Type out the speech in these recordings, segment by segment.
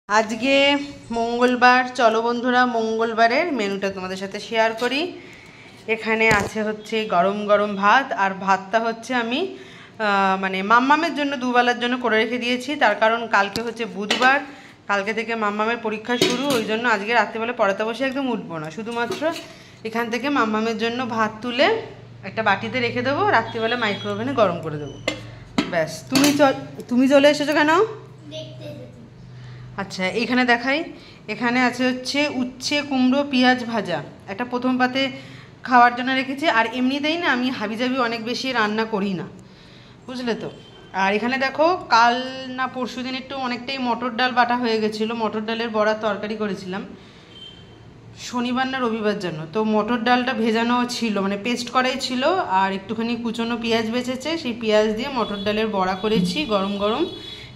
আজকে মঙ্গলবার, চলো বন্ধুরা মঙ্গলবারের মেনুটা তোমাদের সাথে শেয়ার করি। এখানে আছে হচ্ছে গরম গরম ভাত, আর ভাতটা হচ্ছে আমি মানে মাম্মামের জন্য দুবেলার জন্য করে রেখে দিয়েছি। তার কারণ কালকে হচ্ছে বুধবার, কালকে থেকে মাম্মামের পরীক্ষা শুরু, ওই জন্য আজকে রাত্রিবেলা পড়াতে বসে একদম উঠবো না, শুধুমাত্র এখান থেকে মাম্মামের জন্য ভাত তুলে একটা বাটিতে রেখে দেবো, রাত্রিবেলা মাইক্রোওভেনে গরম করে দেবো, ব্যাস। তুমি চলে এসেছো কেন? আচ্ছা, এখানে দেখাই, এখানে আছে হচ্ছে উচ্ছে কুমড়ো পেঁয়াজ ভাজা, একটা প্রথম পাতে খাওয়ার জন্য রেখেছি। আর এমনিতেই না আমি হাবিজাবি অনেক বেশি রান্না করি না, বুঝলে তো। আর এখানে দেখো, কাল না পরশু দিন একটু অনেকটাই মটর ডাল বাটা হয়ে গেছিলো, মটর ডালের বড়া তরকারি করেছিলাম শনিবার না রবিবার জন্য। তো মটর ডালটা ভেজানো ছিল, মানে পেস্ট করাই ছিল, আর একটুখানি কুচনো পেঁয়াজ বেঁচেছে, সেই পেঁয়াজ দিয়ে মটর ডালের বড়া করেছি গরম গরম।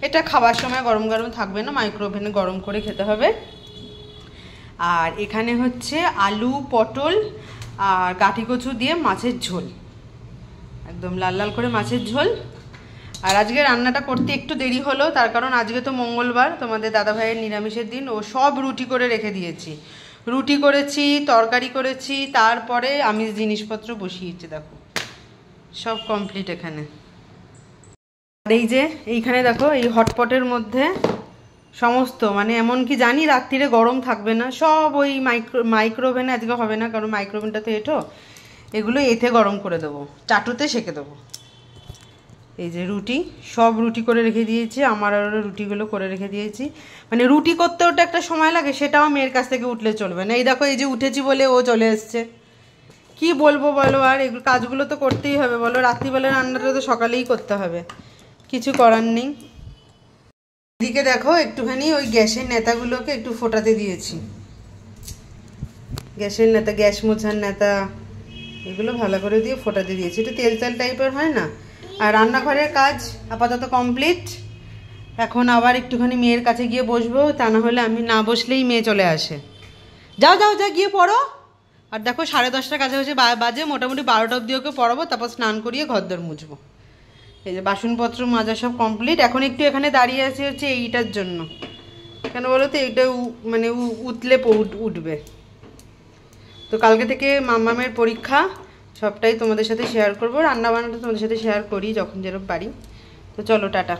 এটা খাবার সময় গরম গরম থাকবে না, মাইক্রোওভেনে গরম করে খেতে হবে। আর এখানে হচ্ছে আলু পটল আর গাঠি কচু দিয়ে মাছের ঝোল, একদম লাল লাল করে মাছের ঝোল। আর আজকে রান্নাটা করতে একটু দেরি হলো, তার কারণ আজকে তো মঙ্গলবার, তোমাদের দাদাভাইয়ের নিরামিষের দিন। ও সব রুটি করে রেখে দিয়েছি, রুটি করেছি, তরকারি করেছি, তারপরে আমিষ জিনিসপত্র বসিয়েছি, দেখো সব কমপ্লিট এখানে। আর এই যে এইখানে দেখো, এই হটপটের মধ্যে সমস্ত, মানে এমন কি জানি রাত্রিরে গরম থাকবে না, সব ওই মাইক্রোওভেনে আজকে হবে না, কারণ মাইক্রোওভেনটা তো এঁটো, এগুলো এতে গরম করে দেবো, চাটুতে সেঁকে দেবো। এই যে রুটি, সব রুটি করে রেখে দিয়েছি, আমার আরও রুটিগুলো করে রেখে দিয়েছি। মানে রুটি করতে ওটা একটা সময় লাগে, সেটাও মেয়ের কাছ থেকে উঠলে চলবে না। এই দেখো, এই যে উঠেছি বলে ও চলে এসছে, কি বলবো বলো। আর এগুলো কাজগুলো তো করতেই হবে বলো, রাত্রিবেলা রান্নাটা তো সকালেই করতে হবে, কিছু করার নেই। এদিকে দেখো, একটুখানি ওই গ্যাসের নেতাগুলোকে একটু ফোটাতে দিয়েছি, গ্যাসের নেতা, গ্যাস মোছার নেতা, এগুলো ভালো করে দিয়ে ফোটাতে দিয়েছি, একটু তেল তেল টাইপের হয় না। আর রান্নাঘরের কাজ আপাতত কমপ্লিট। এখন আবার একটুখানি মেয়ের কাছে গিয়ে বসবো, তা না হলে আমি না বসলেই মেয়ে চলে আসে। যাও যাও যা গিয়ে পড়ো। আর দেখো 10:30টার কাছে হচ্ছে বাজে, মোটামুটি 12টা অবধি ওকে পড়াবো, তারপর স্নান করিয়ে ঘরদোর মুছবো। এই যে বাসনপত্র মাজা সব কমপ্লিট। এখন একটু এখানে দাঁড়িয়ে আছে হচ্ছে এইটার জন্য, কেন বলো তো, এইটা মানে উতলে উঠবে। তো কালকে থেকে মাম্মামের পরীক্ষা, সবটাই তোমাদের সাথে শেয়ার করবো, রান্নাবান্নাটা তোমাদের সাথে শেয়ার করি যখন যেরকম পারি। তো চলো, টাটা।